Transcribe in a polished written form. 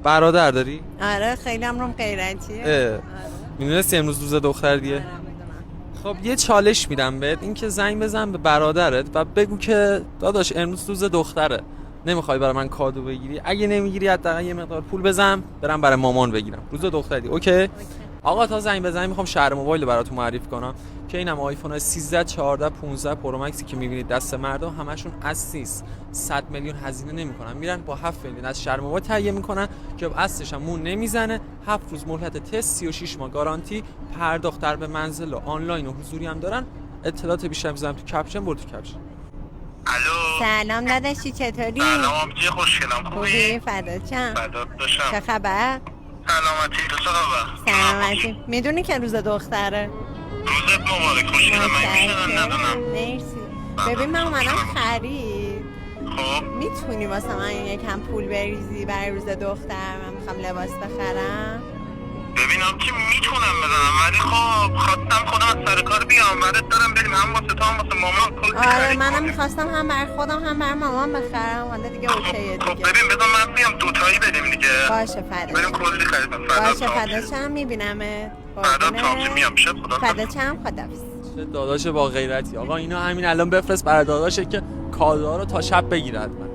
برادر داری؟ آره خیلی هم غیرتیه. میدونستی امروز روز دختر دیگه؟ خب یه چالش میدم بهت، این که زنگ بزن به برادرت و بگو که داداش امروز روز دختره، نمیخوای برای من کادو بگیری؟ اگه نمیگیری حداقل یه مقدار پول بزن برم برای مامان بگیرم، روز دختری. اوکی؟ آقا تا زنگ بزنی میخوام شهر موبایل رو براتون معرفی کنم که اینم آیفون 13 14 15 پرو مکسی که میبینید دست مردم همشون اصلی است. 100 میلیون هزینه نمیکنن، میرن با 7 میلیون از شهر موبایل تهیه میکنن که اصلش هم مون نمیزنه. 7 روز مهلت تست، 36 ماه گارانتی، پرداخت در به منزل و آنلاین و حضوری هم دارن. اطلاعات بیشتر میذارم تو کپشن، برو تو کپشن. الو سلام داداشی، چطوری؟ سلام آبجی خوشگلم، خوبی؟ فدات شم. فدات بشم. چه خبر؟ سلامتی، تو چه خبر؟ سلامتی. میدونی که روز دختره؟ روزت مبارک خوشگلم، من میشنم ندونم. مرسی. ببین من اومدم خرید، خب میتونی واسه من یکم پول بریزی برای روز دختر؟ من میخوام لباس بخرم. ببینم که میتونم بدنم، ولی خب خواستم خودم از سر کار بیام برات دارم بریم، هم واسه تو هم واسه مامان کل آره منم میخواستم هم برای خودم هم برای مامان بخرم، حالا دیگه اوکیه خب دیگه. ببین بذار من بیام دوتایی بدیم دیگه. باشه بریم فدات. کلی خرید. باشه فدات شم، میبینمت. فدات شم، میام شد. خدا فدات شم، خداحافظ. چه داداش با غیرتی. آقا اینو همین الان بفرست برای داداشه که کادوها رو تا شب بگیره حتما.